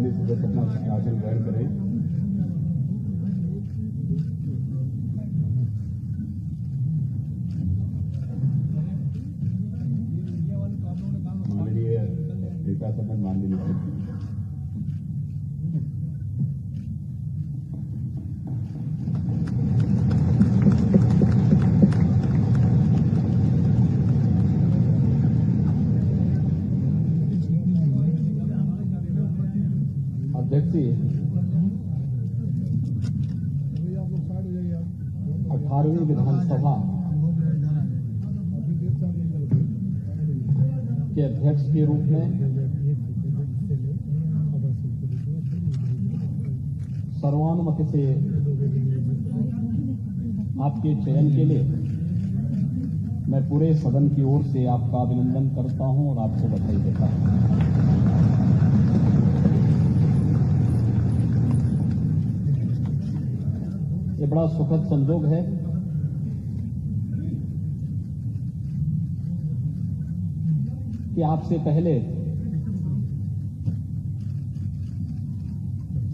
माननीय सदस्य अपना आसन ग्रहण करें। माननीय नेता सदन माननीय अध्यक्ष जी, 18वीं विधानसभा के अध्यक्ष के रूप में सर्वानुमति से आपके चयन के लिए मैं पूरे सदन की ओर से आपका अभिनंदन करता हूं और आपको बधाई देता हूं। ये बड़ा सुखद संजोग है कि आपसे पहले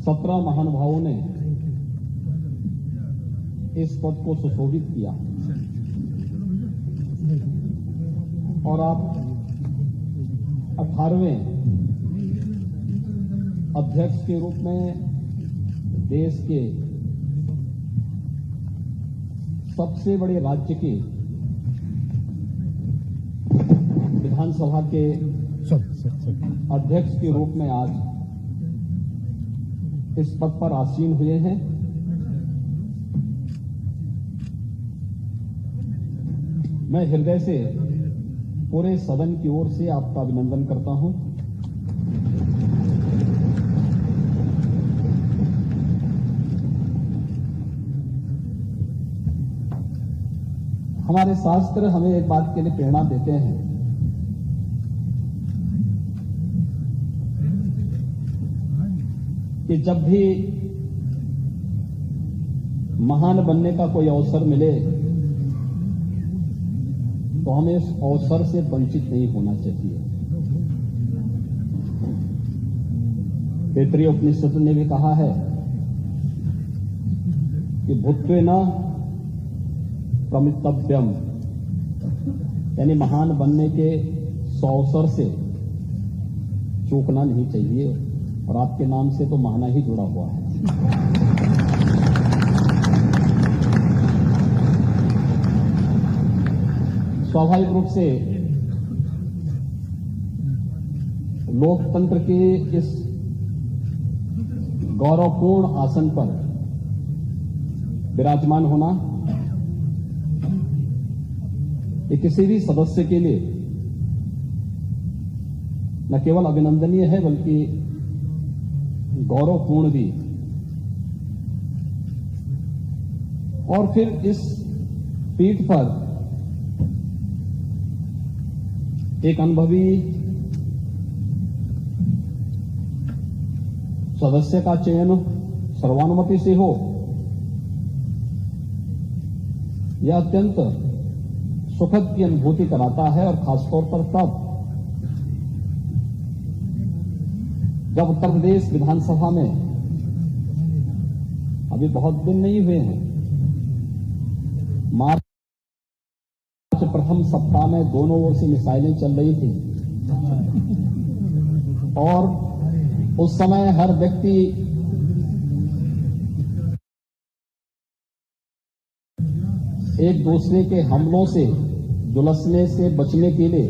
17 महानुभावों ने इस पद को सुशोभित किया और आप 18वें अध्यक्ष के रूप में देश के सबसे बड़े राज्य के विधानसभा के अध्यक्ष के रूप में आज इस पद पर आसीन हुए हैं। मैं हृदय से पूरे सदन की ओर से आपका अभिनंदन करता हूं। हमारे शास्त्र हमें एक बात के लिए प्रेरणा देते हैं कि जब भी महान बनने का कोई अवसर मिले तो हमें इस अवसर से वंचित नहीं होना चाहिए। तैत्तिरीय उपनिषद ने भी कहा है कि भूत्वेन प्रमितव्यम, यानी महान बनने के अवसर से चूकना नहीं चाहिए और आपके नाम से तो महाना ही जुड़ा हुआ है। स्वाभाविक रूप से लोकतंत्र के इस गौरवपूर्ण आसन पर विराजमान होना ये किसी भी सदस्य के लिए न केवल अभिनंदनीय है बल्कि गौरवपूर्ण भी। और फिर इस पीठ पर एक अनुभवी सदस्य का चयन सर्वानुमति से हो, यह अत्यंत सुखद की अनुभूति कराता है। और खासतौर पर तब जब उत्तर प्रदेश विधानसभा में अभी बहुत दिन नहीं हुए हैं, मार्च प्रथम सप्ताह में दोनों ओर से मिसाइलें चल रही थी और उस समय हर व्यक्ति एक दूसरे के हमलों से जुलसने से बचने के लिए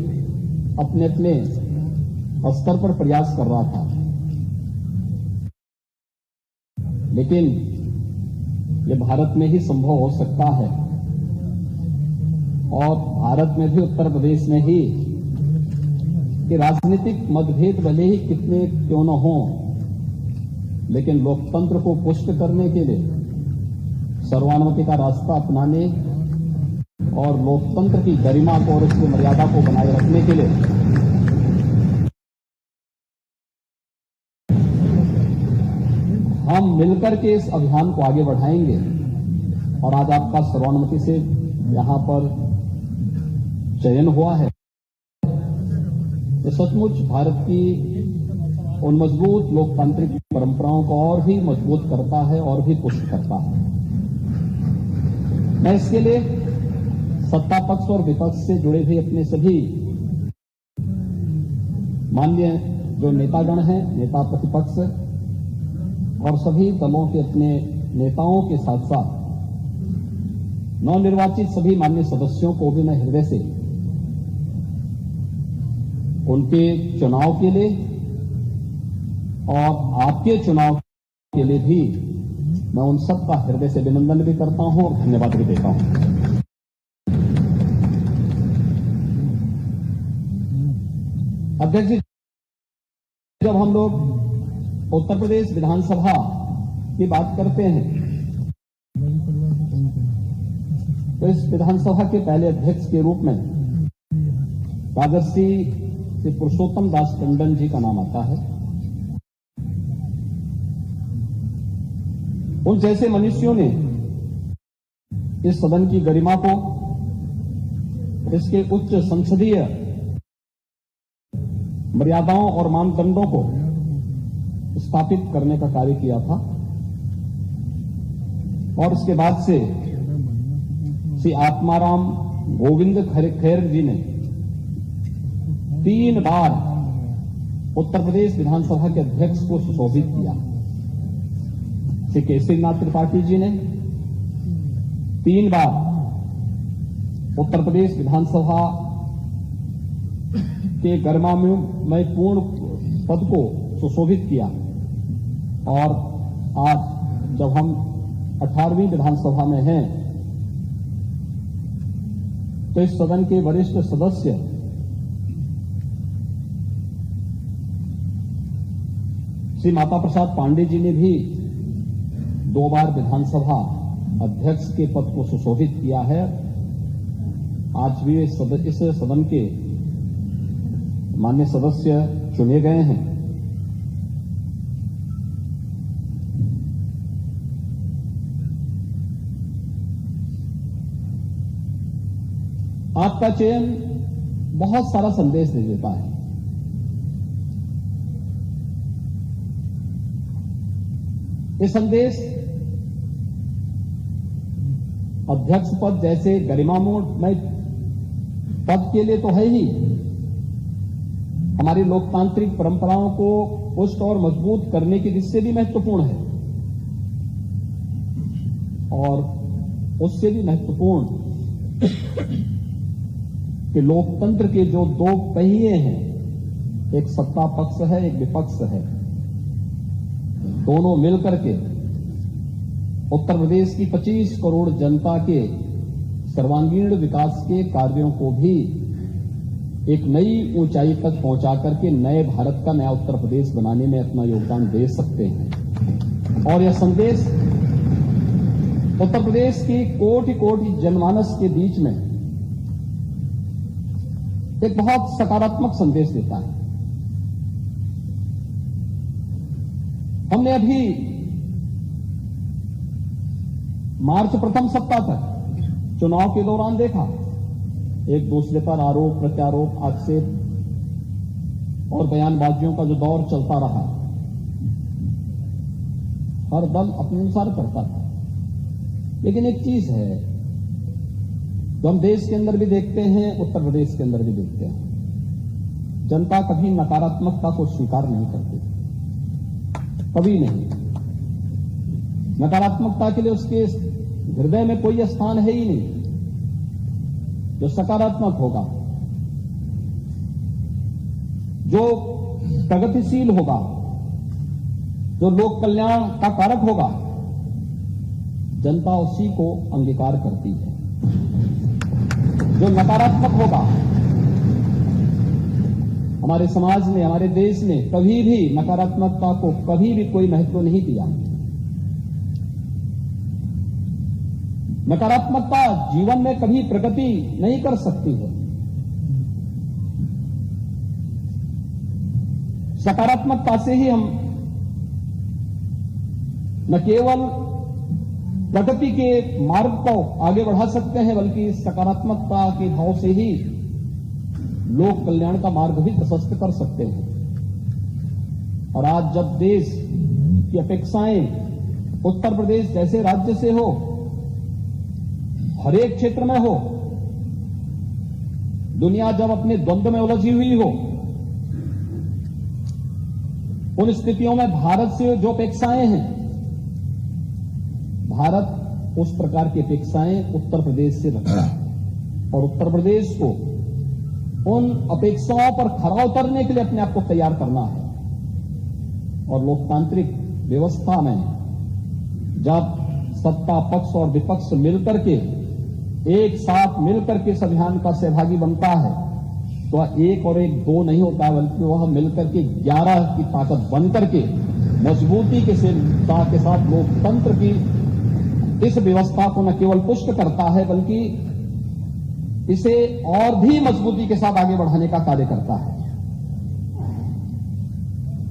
अपने अपने स्तर पर प्रयास कर रहा था, लेकिन ये भारत में ही संभव हो सकता है और भारत में भी उत्तर प्रदेश में ही कि राजनीतिक मतभेद भले ही कितने क्यों न हो, लेकिन लोकतंत्र को पुष्ट करने के लिए सर्वानुमति का रास्ता अपनाने और लोकतंत्र की गरिमा को और उसकी मर्यादा को बनाए रखने के लिए हम मिलकर के इस अभियान को आगे बढ़ाएंगे। और आज आपका सर्वानुमति से यहां पर चयन हुआ है। ये सचमुच भारत की उन मजबूत लोकतांत्रिक परंपराओं को और भी मजबूत करता है और भी पुष्ट करता है। मैं इसके लिए सत्ता पक्ष और विपक्ष से जुड़े हुए अपने सभी माननीय जो नेतागण हैं, नेता प्रतिपक्ष और सभी दलों के अपने नेताओं के साथ साथ नवनिर्वाचित सभी माननीय सदस्यों को भी मैं हृदय से उनके चुनाव के लिए और आपके चुनाव के लिए भी मैं उन सबका हृदय से अभिनंदन भी करता हूं और धन्यवाद भी देता हूं। अध्यक्ष जी, जब हम लोग उत्तर प्रदेश विधानसभा की बात करते हैं तो इस विधानसभा के पहले अध्यक्ष के रूप में राजर्षि श्री पुरुषोत्तम दास टंडन जी का नाम आता है। उन जैसे मनुष्यों ने इस सदन की गरिमा को, इसके उच्च संसदीय मर्यादाओं और मानदंडों को स्थापित करने का कार्य किया था और उसके बाद से श्री आत्माराम गोविंद खैर जी ने 3 बार उत्तर प्रदेश विधानसभा के अध्यक्ष को सुशोभित किया। श्री केसरीनाथ त्रिपाठी जी ने 3 बार उत्तर प्रदेश विधानसभा के गरिमामय पूर्ण पद को सुशोभित किया और आज जब हम 18वीं विधानसभा में हैं तो इस सदन के वरिष्ठ सदस्य श्री माता प्रसाद पांडे जी ने भी 2 बार विधानसभा अध्यक्ष के पद को सुशोभित किया है। आज भी इस सदन के माननीय सदस्य चुने गए हैं। आपका चयन बहुत सारा संदेश दे देता है। ये संदेश अध्यक्ष पद जैसे गरिमामय पद के लिए तो है ही, हमारी लोकतांत्रिक परंपराओं को पुष्ट और मजबूत करने की दृष्टि से भी महत्वपूर्ण है और उससे भी महत्वपूर्ण कि लोकतंत्र के जो 2 पहिए हैं, एक सत्ता पक्ष है, एक विपक्ष है, दोनों मिलकर के उत्तर प्रदेश की 25 करोड़ जनता के सर्वांगीण विकास के कार्यों को भी एक नई ऊंचाई तक पहुंचा करके नए भारत का नया उत्तर प्रदेश बनाने में अपना योगदान दे सकते हैं। और यह संदेश उत्तर प्रदेश की कोटि कोटि जनमानस के बीच में एक बहुत सकारात्मक संदेश देता है। हमने अभी मार्च प्रथम सप्ताह तक चुनाव के दौरान देखा, एक दूसरे पर आरोप प्रत्यारोप आक्षेप और बयानबाजियों का जो दौर चलता रहा, हर दल अपने अनुसार करता था। लेकिन एक चीज है जो हम देश के अंदर भी देखते हैं, उत्तर प्रदेश के अंदर भी देखते हैं, जनता कभी नकारात्मकता को स्वीकार नहीं करती, कभी नहीं। नकारात्मकता के लिए उसके हृदय में कोई स्थान है ही नहीं। जो सकारात्मक होगा, जो प्रगतिशील होगा, जो लोक कल्याण का कारक होगा, जनता उसी को अंगीकार करती है। जो नकारात्मक होगा, हमारे समाज ने, हमारे देश ने कभी भी नकारात्मकता को कभी भी कोई महत्व नहीं दिया। नकारात्मकता जीवन में कभी प्रगति नहीं कर सकती है। सकारात्मकता से ही हम न केवल प्रगति के मार्ग को आगे बढ़ा सकते हैं, बल्कि सकारात्मकता के भाव से ही लोक कल्याण का मार्ग भी प्रशस्त कर सकते हैं। और आज जब देश की अपेक्षाएं उत्तर प्रदेश जैसे राज्य से हो, हर एक क्षेत्र में हो, दुनिया जब अपने द्वंद्व में उलझी हुई हो, उन स्थितियों में भारत से जो अपेक्षाएं हैं, भारत उस प्रकार की अपेक्षाएं उत्तर प्रदेश से रखता है और उत्तर प्रदेश को उन अपेक्षाओं पर खरा उतरने के लिए अपने आप को तैयार करना है। और लोकतांत्रिक व्यवस्था में जब सत्ता पक्ष और विपक्ष मिलकर के एक साथ मिलकर के इस अभियान का सहभागी बनता है तो एक और एक दो नहीं होता, बल्कि वह मिलकर के 11 की ताकत बनकर के मजबूती के साथ लोकतंत्र की इस व्यवस्था को न केवल पुष्ट करता है बल्कि इसे और भी मजबूती के साथ आगे बढ़ाने का कार्य करता है।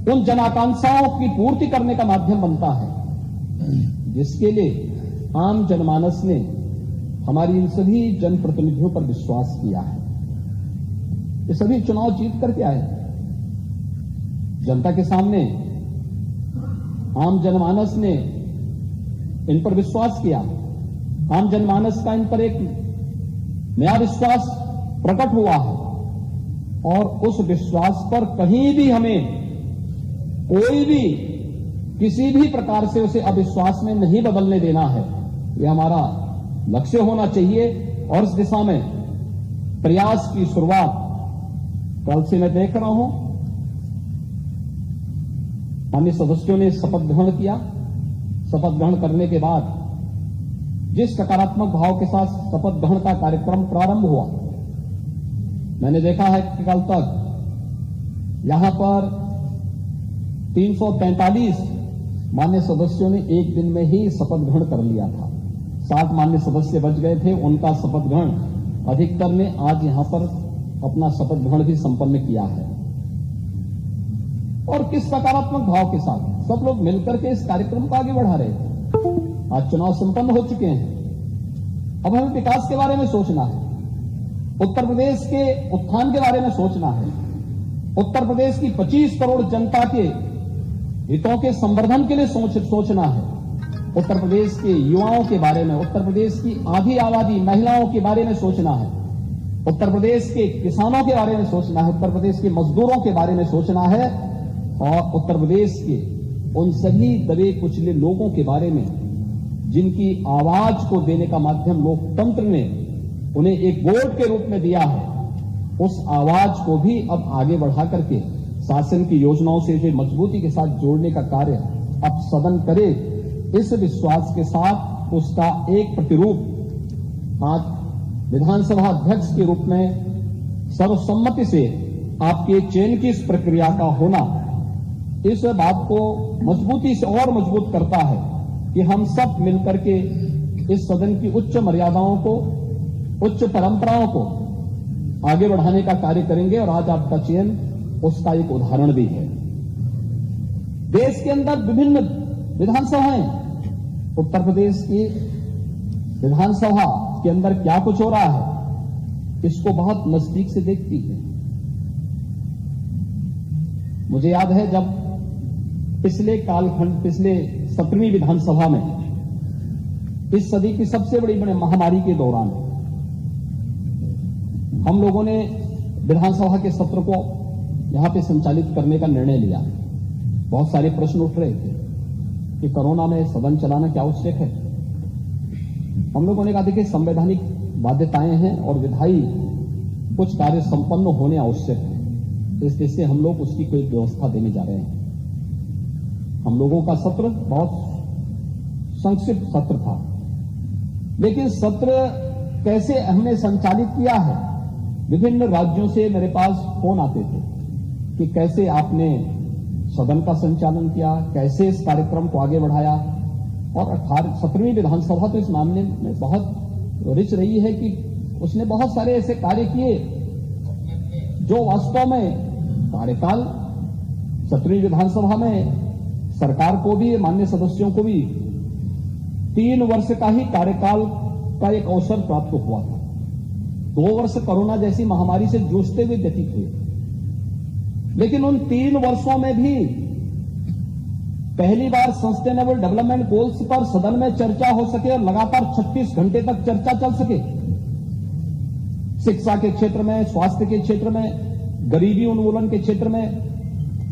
उन जन आकांक्षाओं की पूर्ति करने का माध्यम बनता है, जिसके लिए आम जनमानस ने हमारी इन सभी जनप्रतिनिधियों पर विश्वास किया है। ये सभी चुनाव जीत करके आए, जनता के सामने आम जनमानस ने इन पर विश्वास किया। आम जनमानस का इन पर एक नया विश्वास प्रकट हुआ है और उस विश्वास पर कहीं भी हमें कोई भी किसी भी प्रकार से उसे अविश्वास में नहीं बदलने देना है। यह हमारा लक्ष्य होना चाहिए और इस दिशा में प्रयास की शुरुआत कल से मैं देख रहा हूं। माननीय सदस्यों ने शपथ ग्रहण किया। शपथ ग्रहण करने के बाद जिस सकारात्मक भाव के साथ शपथ ग्रहण का कार्यक्रम प्रारंभ हुआ, मैंने देखा है कि कल तक यहां पर 343 माननीय सदस्यों ने एक दिन में ही शपथ ग्रहण कर लिया था। 7 माननीय सदस्य बच गए थे, उनका शपथ ग्रहण अधिकतर ने आज यहां पर अपना शपथ ग्रहण भी संपन्न किया है। और किस सकारात्मक भाव के साथ सब लोग मिलकर के इस कार्यक्रम को आगे बढ़ा रहे थे। आज चुनाव संपन्न हो चुके हैं, अब हमें विकास के बारे में सोचना है, उत्तर प्रदेश के उत्थान के बारे में सोचना है, उत्तर प्रदेश की 25 करोड़ जनता के हितों के संवर्धन के लिए सोचना है, उत्तर प्रदेश के युवाओं के बारे में, उत्तर प्रदेश की आधी आबादी महिलाओं के बारे में सोचना है, उत्तर प्रदेश के किसानों के बारे में सोचना है, उत्तर प्रदेश के मजदूरों के बारे में सोचना है और उत्तर प्रदेश के उन सभी दबे कुचले लोगों के बारे में जिनकी आवाज को देने का माध्यम लोकतंत्र ने उन्हें एक वोट के रूप में दिया है, उस आवाज को भी अब आगे बढ़ा करके शासन की योजनाओं से इसे मजबूती के साथ जोड़ने का कार्य अब सदन करे। इस विश्वास के साथ उसका एक प्रतिरूप आज विधानसभा अध्यक्ष के रूप में सर्वसम्मति से आपके चयन की इस प्रक्रिया का होना इस बात को मजबूती से और मजबूत करता है कि हम सब मिलकर के इस सदन की उच्च मर्यादाओं को, उच्च परंपराओं को आगे बढ़ाने का कार्य करेंगे। और आज आपका चयन उसका एक उदाहरण भी है। देश के अंदर विभिन्न विधानसभाएं, उत्तर प्रदेश की विधानसभा के अंदर क्या कुछ हो रहा है इसको बहुत नजदीक से देखती है। मुझे याद है जब पिछले कालखंड, पिछले 17वीं विधानसभा में इस सदी की सबसे बड़ी महामारी के दौरान हम लोगों ने विधानसभा के सत्र को यहां पे संचालित करने का निर्णय लिया। बहुत सारे प्रश्न उठ रहे थे कि कोरोना में सदन चलाना क्या आवश्यक है। हम लोगों ने कहा देखिए संवैधानिक बाध्यताएं हैं और विधायी कुछ कार्य संपन्न होने आवश्यक है, इसलिए हम लोग उसकी कोई व्यवस्था देने जा रहे हैं। हम लोगों का सत्र बहुत संक्षिप्त सत्र था, लेकिन सत्र कैसे हमने संचालित किया है, विभिन्न राज्यों से मेरे पास फोन आते थे कि कैसे आपने सदन का संचालन किया, कैसे इस कार्यक्रम को आगे बढ़ाया। और 17वीं विधानसभा तो इस मामले में बहुत रिच रही है कि उसने बहुत सारे ऐसे कार्य किए जो वास्तव में कार्यकाल 17वीं विधानसभा में सरकार को भी, माननीय सदस्यों को भी 3 वर्ष का ही कार्यकाल का एक अवसर प्राप्त हुआ था। 2 वर्ष कोरोना जैसी महामारी से जूझते हुए व्यतीत हुए, लेकिन उन 3 वर्षों में भी पहली बार सस्टेनेबल डेवलपमेंट गोल्स पर सदन में चर्चा हो सके और लगातार 36 घंटे तक चर्चा चल सके। शिक्षा के क्षेत्र में, स्वास्थ्य के क्षेत्र में, गरीबी उन्मूलन के क्षेत्र में,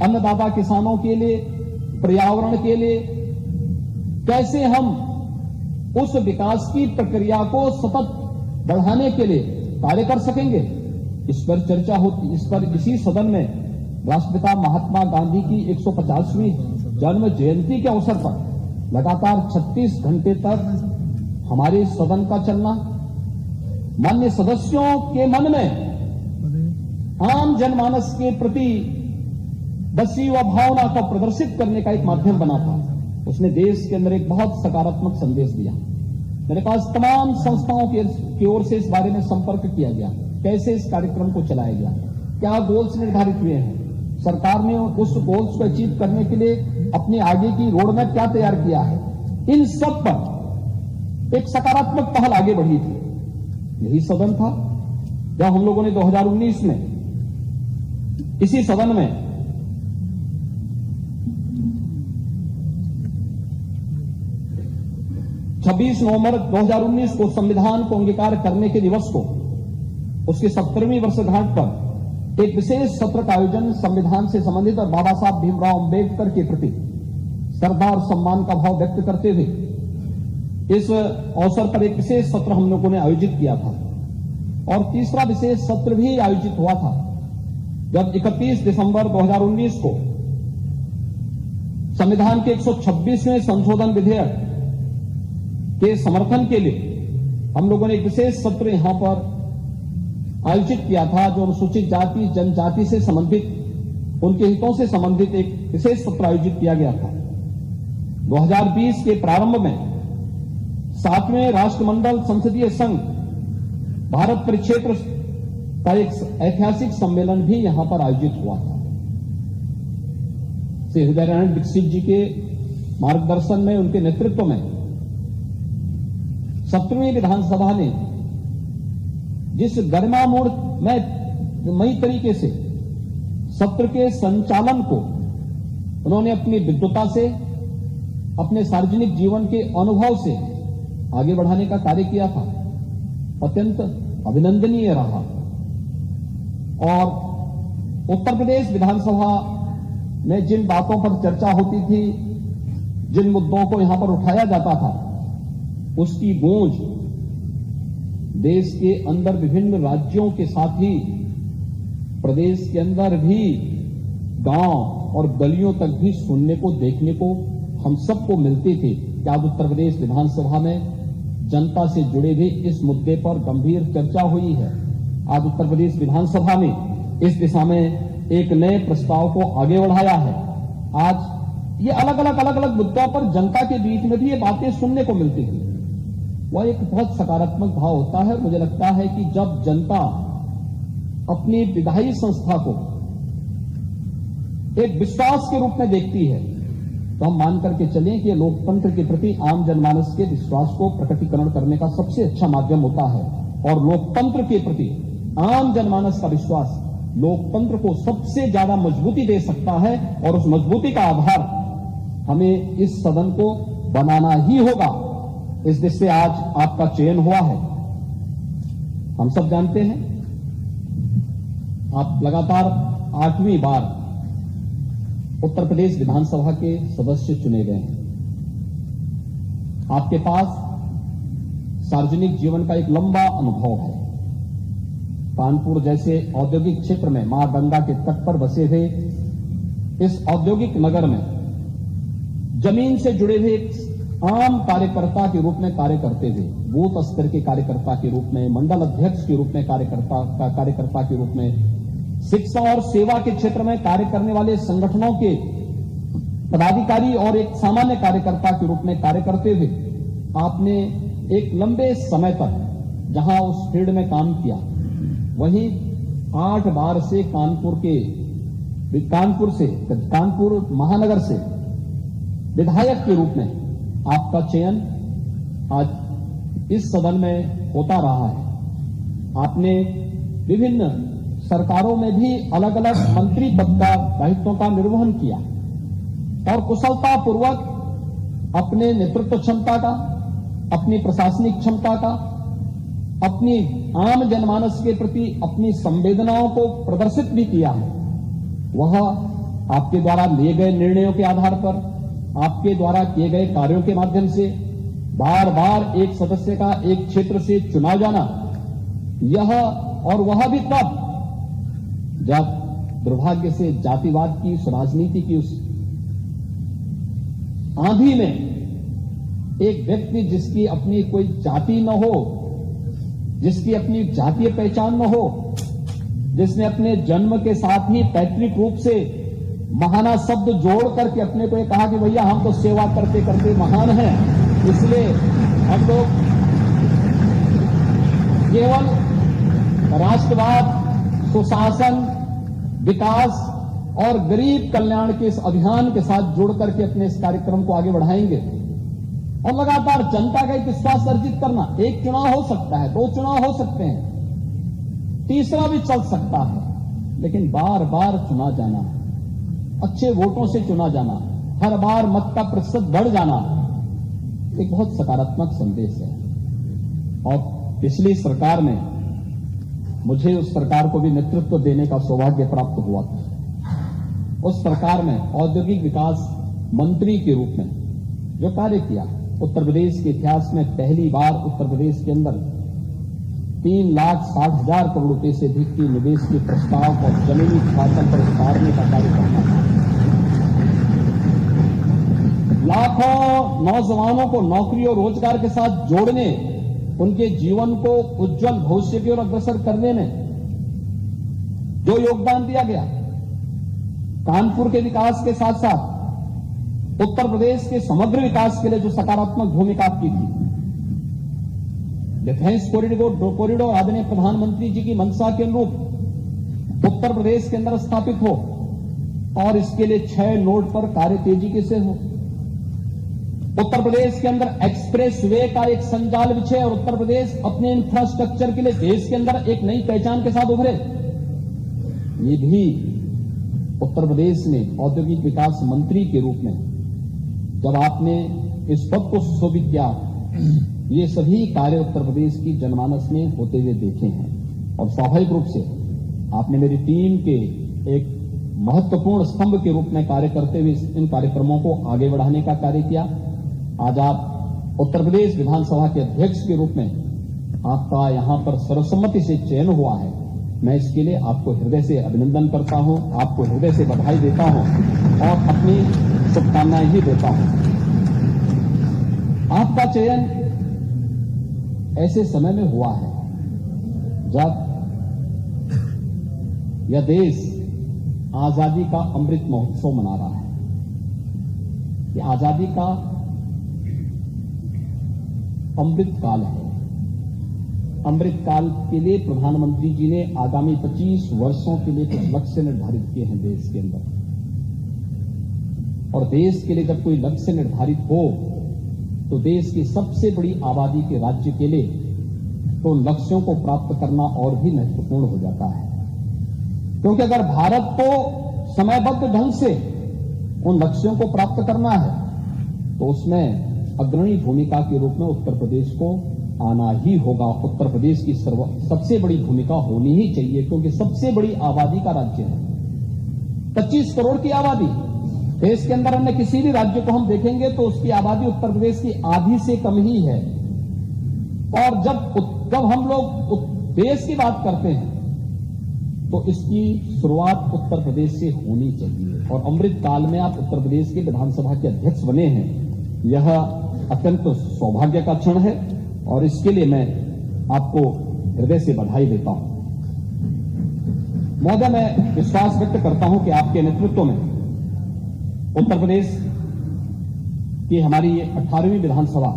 अन्नदाता किसानों के लिए, पर्यावरण के लिए कैसे हम उस विकास की प्रक्रिया को सतत बढ़ाने के लिए कार्य कर सकेंगे, इस पर चर्चा होती। इस पर इसी सदन में राष्ट्रपिता महात्मा गांधी की 150वीं जन्म जयंती के अवसर पर लगातार 36 घंटे तक हमारे सदन का चलना माननीय सदस्यों के मन में आम जनमानस के प्रति बसी व भावना को प्रदर्शित करने का एक माध्यम बना था। उसने देश के अंदर एक बहुत सकारात्मक संदेश दिया। मेरे पास तमाम संस्थाओं की ओर से इस बारे में संपर्क किया गया, कैसे इस कार्यक्रम को चलाया गया, क्या गोल्स निर्धारित हुए हैं, सरकार ने उस गोल्स को अचीव करने के लिए अपने आगे की रोड मैप क्या तैयार किया है। इन सब पर एक सकारात्मक पहल आगे बढ़ी थी। यही सदन था जब हम लोगों ने 2019 में इसी सदन में छब्बीस नवंबर 2019 को संविधान को अंगीकार करने के दिवस को, उसकी 70वीं वर्षगांठ पर एक विशेष सत्र का आयोजन संविधान से संबंधित और बाबा साहब भीमराव अंबेडकर के प्रति श्रद्धा और सम्मान का भाव व्यक्त करते हुए इस अवसर पर एक विशेष सत्र हम लोगों ने आयोजित किया था। और तीसरा विशेष सत्र भी आयोजित हुआ था जब 31 दिसंबर 2019 को संविधान के 126वें संशोधन विधेयक के समर्थन के लिए हम लोगों ने एक विशेष सत्र यहां पर आयोजित किया था, जो अनुसूचित जाति जनजाति से संबंधित, उनके हितों से संबंधित एक विशेष सत्र आयोजित किया गया था। 2020 के प्रारंभ में 7वें राष्ट्रमंडल संसदीय संघ भारत परिक्षेत्र का एक ऐतिहासिक सम्मेलन भी यहां पर आयोजित हुआ था। श्री हृदय नारायण दीक्षित जी के मार्गदर्शन में, उनके नेतृत्व में 17वीं विधानसभा ने जिस गरिमामयी तरीके से सत्र के संचालन को उन्होंने अपनी विद्वता से, अपने सार्वजनिक जीवन के अनुभव से आगे बढ़ाने का कार्य किया था, अत्यंत अभिनंदनीय रहा। और उत्तर प्रदेश विधानसभा में जिन बातों पर चर्चा होती थी, जिन मुद्दों को यहां पर उठाया जाता था, उसकी गूंज देश के अंदर विभिन्न राज्यों के साथ ही प्रदेश के अंदर भी गांव और गलियों तक भी सुनने को, देखने को हम सबको मिलती थी कि आज उत्तर प्रदेश विधानसभा में जनता से जुड़े भी इस मुद्दे पर गंभीर चर्चा हुई है। आज उत्तर प्रदेश विधानसभा ने इस दिशा में एक नए प्रस्ताव को आगे बढ़ाया है। आज ये अलग अलग मुद्दों पर जनता के बीच में भी ये बातें सुनने को मिलती थी। वह एक बहुत सकारात्मक भाव होता है। मुझे लगता है कि जब जनता अपनी विधायी संस्था को एक विश्वास के रूप में देखती है, तो हम मान करके चलें कि लोकतंत्र के प्रति आम जनमानस के विश्वास को प्रकटीकरण करने का सबसे अच्छा माध्यम होता है। और लोकतंत्र के प्रति आम जनमानस का विश्वास लोकतंत्र को सबसे ज्यादा मजबूती दे सकता है, और उस मजबूती का आधार हमें इस सदन को बनाना ही होगा। इस देश से आज आपका चयन हुआ है। हम सब जानते हैं आप लगातार 8वीं बार उत्तर प्रदेश विधानसभा के सदस्य चुने गए हैं। आपके पास सार्वजनिक जीवन का एक लंबा अनुभव है। कानपुर जैसे औद्योगिक क्षेत्र में मां गंगा के तट पर बसे हुए इस औद्योगिक नगर में जमीन से जुड़े हुए आम कार्यकर्ता के रूप में कार्य करते हुए, बूथ स्तर के कार्यकर्ता के रूप में, मंडल अध्यक्ष के रूप में कार्यकर्ता के रूप में, शिक्षा और सेवा के क्षेत्र में कार्य करने वाले संगठनों के पदाधिकारी और एक सामान्य कार्यकर्ता के रूप में कार्य करते हुए आपने एक लंबे समय तक जहां उस फील्ड में काम किया, वहीं 8 बार से कानपुर महानगर से विधायक के रूप में आपका चयन आज इस सदन में होता रहा है। आपने विभिन्न सरकारों में भी अलग अलग मंत्री पद का दायित्वों का निर्वहन किया। और कुशलतापूर्वक अपने नेतृत्व क्षमता का, अपनी प्रशासनिक क्षमता का, अपनी आम जनमानस के प्रति अपनी संवेदनाओं को प्रदर्शित भी किया है। वह आपके द्वारा लिए गए निर्णयों के आधार पर, आपके द्वारा किए गए कार्यों के माध्यम से बार बार एक सदस्य का एक क्षेत्र से चुना जाना, यह और वह भी तब जब दुर्भाग्य से जातिवाद की, उस राजनीति की उस आंधी में एक व्यक्ति जिसकी अपनी कोई जाति न हो, जिसकी अपनी जातीय पहचान न हो, जिसने अपने जन्म के साथ ही पैतृक रूप से महाना शब्द जोड़ करके अपने को ये कहा कि भैया हम तो सेवा करते करते महान हैं, इसलिए हम लोग केवल राष्ट्रवाद, सुशासन, विकास और गरीब कल्याण के इस अभियान के साथ जुड़ करके अपने इस कार्यक्रम को आगे बढ़ाएंगे और लगातार जनता का एक विश्वास अर्जित करना। एक चुनाव हो सकता है, 2 चुनाव हो सकते हैं, तीसरा भी चल सकता है, लेकिन बार बार चुना जाना, अच्छे वोटों से चुना जाना, हर बार मत का प्रतिशत बढ़ जाना, एक बहुत सकारात्मक संदेश है। और पिछली सरकार में मुझे उस सरकार को भी नेतृत्व देने का सौभाग्य प्राप्त हुआ था। उस सरकार में औद्योगिक विकास मंत्री के रूप में जो कार्य किया, उत्तर प्रदेश के इतिहास में पहली बार उत्तर प्रदेश के अंदर 3,60,000 करोड़ रुपए से अधिक की निवेश के प्रस्ताव और जमीनी शासन पर उतारने का कार्य करना था। लाखों नौजवानों को नौकरी और रोजगार के साथ जोड़ने, उनके जीवन को उज्जवल भविष्य की ओर अग्रसर करने में जो योगदान दिया गया, कानपुर के विकास के साथ साथ उत्तर प्रदेश के समग्र विकास के लिए जो सकारात्मक भूमिका आपकी थी, डिफेंस कॉरिडोर आदरणीय प्रधानमंत्री जी की मंशा के अनुरूप उत्तर प्रदेश के अंदर स्थापित हो और इसके लिए 6 नोड पर कार्य तेजी से हो। उत्तर प्रदेश के अंदर एक्सप्रेस वे का एक संजाल बिछे और उत्तर प्रदेश अपने इंफ्रास्ट्रक्चर के लिए देश के अंदर एक नई पहचान के साथ उभरे। ये भी उत्तर प्रदेश में औद्योगिक विकास मंत्री के रूप में जब आपने इस पद को सुशोभित किया, ये सभी कार्य उत्तर प्रदेश की जनमानस में होते हुए देखे हैं और स्वाभाविक रूप से आपने मेरी टीम के एक महत्वपूर्ण स्तंभ के रूप में कार्य करते हुए इन कार्यक्रमों को आगे बढ़ाने का कार्य किया। आज आप उत्तर प्रदेश विधानसभा के अध्यक्ष के रूप में आपका यहां पर सर्वसम्मति से चयन हुआ है। मैं इसके लिए आपको हृदय से अभिनंदन करता हूं, आपको हृदय से बधाई देता हूं और अपनी शुभकामनाएं भी देता हूं। आपका चयन ऐसे समय में हुआ है जब यह देश आजादी का अमृत महोत्सव मना रहा है। यह आजादी का अमृत काल है। अमृत काल के लिए प्रधानमंत्री जी ने आगामी 25 वर्षों के लिए कुछ लक्ष्य निर्धारित किए हैं देश के अंदर। और देश के लिए जब कोई लक्ष्य निर्धारित हो तो देश की सबसे बड़ी आबादी के राज्य के लिए तो उन लक्ष्यों को प्राप्त करना और भी महत्वपूर्ण हो जाता है, क्योंकि अगर भारत को समयबद्ध ढंग से उन लक्ष्यों को प्राप्त करना है तो उसमें अग्रणी भूमिका के रूप में उत्तर प्रदेश को आना ही होगा। उत्तर प्रदेश की सबसे बड़ी भूमिका होनी ही चाहिए, क्योंकि सबसे बड़ी आबादी का राज्य है। 25 करोड़ की आबादी देश के अंदर, अन्य किसी भी राज्य को हम देखेंगे तो उसकी आबादी उत्तर प्रदेश की आधी से कम ही है। और जब हम लोग देश की बात करते हैं तो इसकी शुरुआत उत्तर प्रदेश से होनी चाहिए। और अमृत काल में आप उत्तर प्रदेश के विधानसभा के अध्यक्ष बने हैं, यह अत्यंत सौभाग्य का क्षण है और इसके लिए मैं आपको हृदय से बधाई देता हूं। महोदय, मैं विश्वास व्यक्त करता हूं कि आपके नेतृत्व में उत्तर प्रदेश की हमारी 18वीं विधानसभा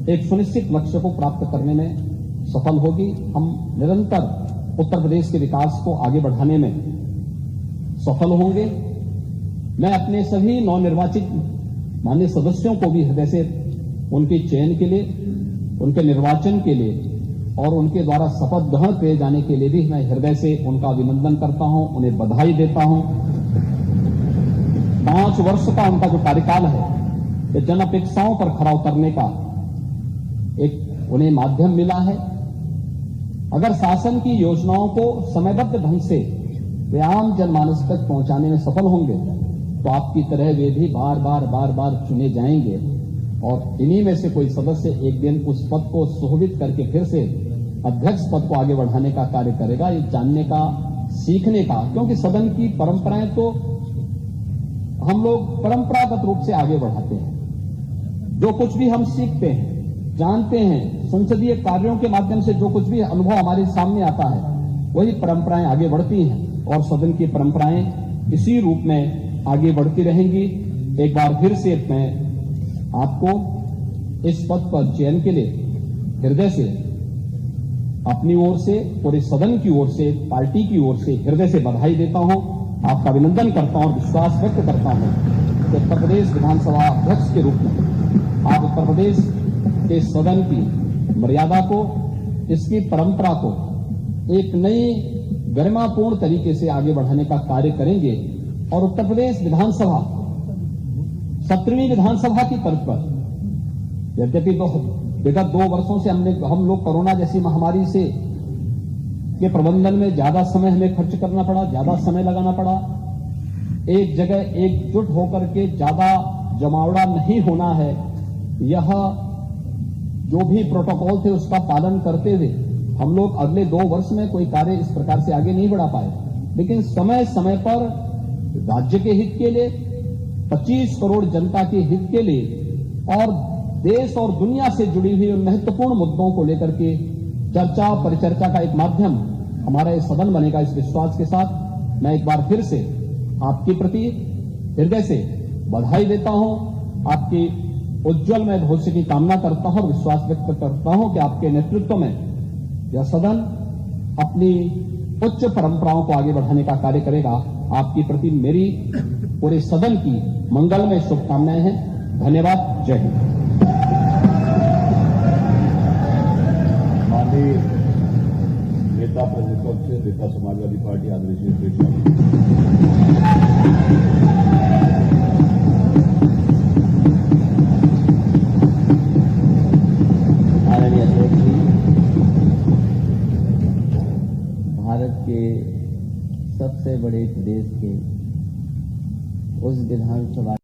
एक सुनिश्चित लक्ष्य को प्राप्त करने में सफल होगी। हम निरंतर उत्तर प्रदेश के विकास को आगे बढ़ाने में सफल होंगे। मैं अपने सभी नवनिर्वाचित माननीय सदस्यों को भी हृदय से उनके चयन के लिए, उनके निर्वाचन के लिए और उनके द्वारा शपथ ग्रहण किए जाने के लिए भी मैं हृदय से उनका अभिनंदन करता हूं, उन्हें बधाई देता हूं। 5 वर्ष का उनका जो कार्यकाल है, ये जन अपेक्षाओं पर खरा उतरने का एक उन्हें माध्यम मिला है। अगर शासन की योजनाओं को समयबद्ध ढंग से वे आम जनमानस तक पहुंचाने में सफल होंगे तो आपकी तरह वे भी बार बार चुने जाएंगे और इन्हीं में से कोई सदस्य एक दिन उस पद को सुशोभित करके फिर से अध्यक्ष पद को आगे बढ़ाने का कार्य करेगा। ये जानने का, सीखने का, क्योंकि सदन की परंपराएं तो हम लोग परंपरागत रूप से आगे बढ़ाते हैं। जो कुछ भी हम सीखते हैं, जानते हैं, संसदीय कार्यों के माध्यम से जो कुछ भी अनुभव हमारे सामने आता है, वही परंपराएं आगे बढ़ती हैं और सदन की परंपराएं इसी रूप में आगे बढ़ती रहेंगी। एक बार फिर से मैं आपको इस पद पर चयन के लिए हृदय से, अपनी ओर से, पूरे सदन की ओर से, पार्टी की ओर से हृदय से बधाई देता हूं, आपका अभिनंदन करता हूं और विश्वास व्यक्त करता हूं कि उत्तर प्रदेश विधानसभा अध्यक्ष के रूप में आप उत्तर प्रदेश के सदन की मर्यादा को, इसकी परंपरा को एक नई गरिमापूर्ण तरीके से आगे बढ़ाने का कार्य करेंगे और उत्तर प्रदेश विधानसभा 17वीं विधानसभा की तर्ज पर, यद्यपि विगत 2 वर्षों से हम लोग कोरोना जैसी महामारी से के प्रबंधन में ज्यादा समय हमें खर्च करना पड़ा, ज्यादा समय लगाना पड़ा, एक जगह एकजुट होकर के ज्यादा जमावड़ा नहीं होना है, यह जो भी प्रोटोकॉल थे उसका पालन करते हुए हम लोग अगले 2 वर्ष में कोई कार्य इस प्रकार से आगे नहीं बढ़ा पाए। लेकिन समय समय पर राज्य के हित के लिए, 25 करोड़ जनता के हित के लिए और देश और दुनिया से जुड़ी हुई महत्वपूर्ण मुद्दों को लेकर के चर्चा परिचर्चा का एक माध्यम हमारा ये सदन बनेगा। इस विश्वास के साथ मैं एक बार फिर से आपके प्रति हृदय से बधाई देता हूं, आपकी उज्जवलमय भविष्य की कामना करता हूं और विश्वास व्यक्त करता हूं कि आपके नेतृत्व में यह सदन अपनी उच्च परंपराओं को आगे बढ़ाने का कार्य करेगा। आपके प्रति मेरी पूरे सदन की मंगलमय शुभकामनाएं हैं। धन्यवाद। जय हिंद। माननीय नेता प्रतिपक्ष नेता समाजवादी पार्टी आदरणीय अध्यक्ष जी, भारत के सबसे बड़े प्रदेश के उस विधानसभा